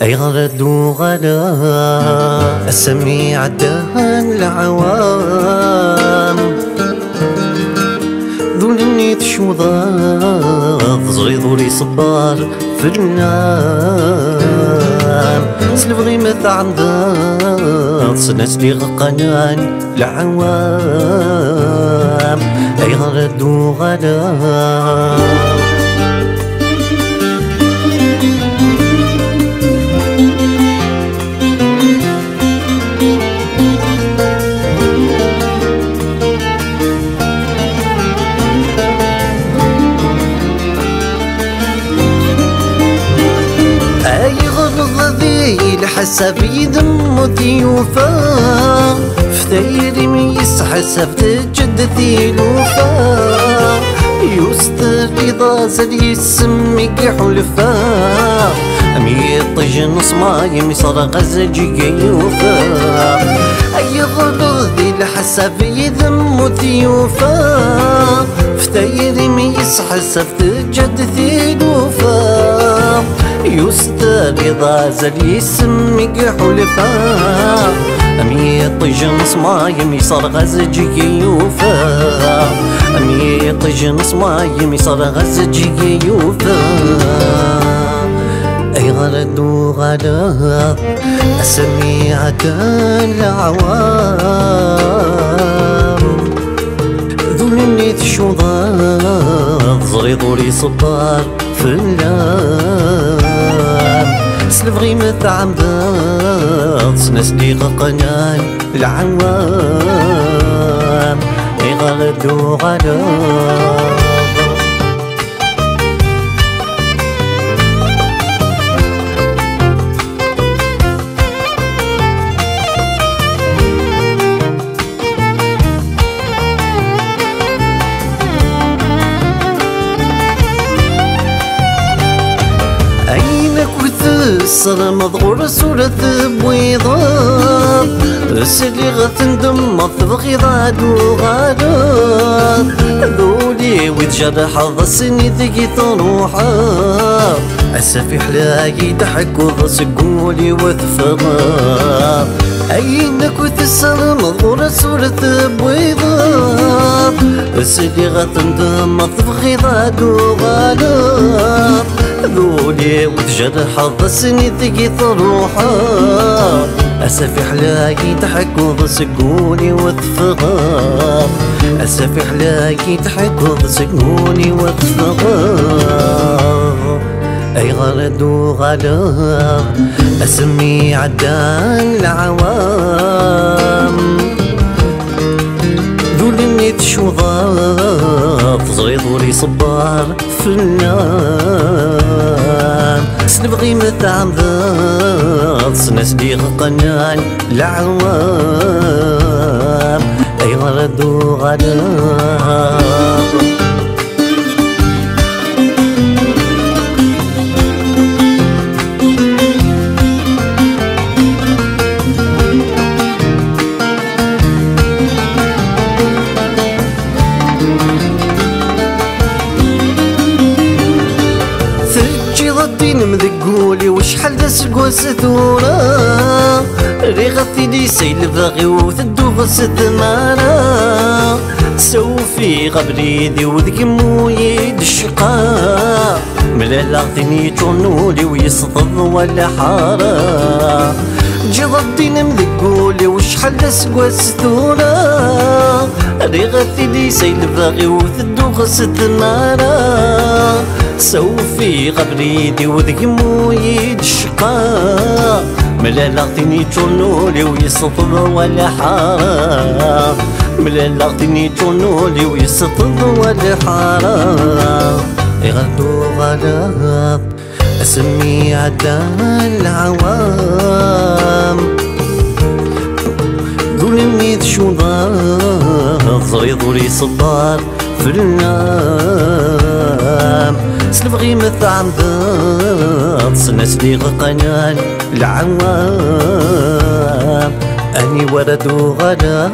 أي غرد وغلا أسمي عدان العوام ذولني تشوضاض زغيضولي صبار في النام سلفغي مثا عنداض سناس لي غقنان العوام أي غرد وغلا الحساب يذم ضيوفا فتايري ميس حساب تجدثي لوفا يستر رضا زاد يسميك حلفا ميطج نص ماي مصر غزجي يوفا اي غلظ ذي الحساب يذم ضيوفا فتايري ميس حساب تجدثي لوفا يستر رضا زال يسميك حلفا أميطج نص ماي ميصر غزجي يوفا أميطج نص ماي ميصر غزجي يوفا أي غرد وغلا أسمي عدان العوام ذولني تشوضاض زريضولي صبار في اللام سلفغي مثا عمداض سناس لي غقنان العوام أي غرد وغلا الصرا مضغور صورة بويضات السلي غتندم مطبخي ضاد وغادات ذولي ويتجرح الظسني ذكي طروحا أسفي حلاقي ضحك وضسقولي وثفرات أينك وتسر مضغور صورة بويضات السلي غتندم مطبخي ضاد وغادات ذولي وتجرح الظسني ذكي طروحا أسفي حلاقي ضحك وضسقوني وثفغار أسفي حلاقي ضحك وضسقوني وثفغار أي غرد وغلا أسمي عدان العوام ذولني تشوضاض زريضولي صبار في النام سنبغي مثا عمداض سناس لي غقنان العوام أي غرد وغلا مذقولي وشحال داس الكواس ثورا ريغثي لي سيل باغي وثدو ثمارا سوفي غبريدي وذك مويد الشقاء ملالا غثني تونولي ويصطض ولا حارة جضبتين مذقولي وشحال داس الكواس ثورا ريغثي لي سيل باغي وثدو ثمارا سوفي غبريدي وذك مويد الشقاء ملالا غتني تونولي ويسطض ولا حارة ملالا غتني تونولي ويسطض ولا حارة يغدو غلا أسمي عدان العوام ذولني تشوضاض زريضولي صبار في النام سنبغي مثا عمداض سناس لي غقنان العوام أني ورد وغلا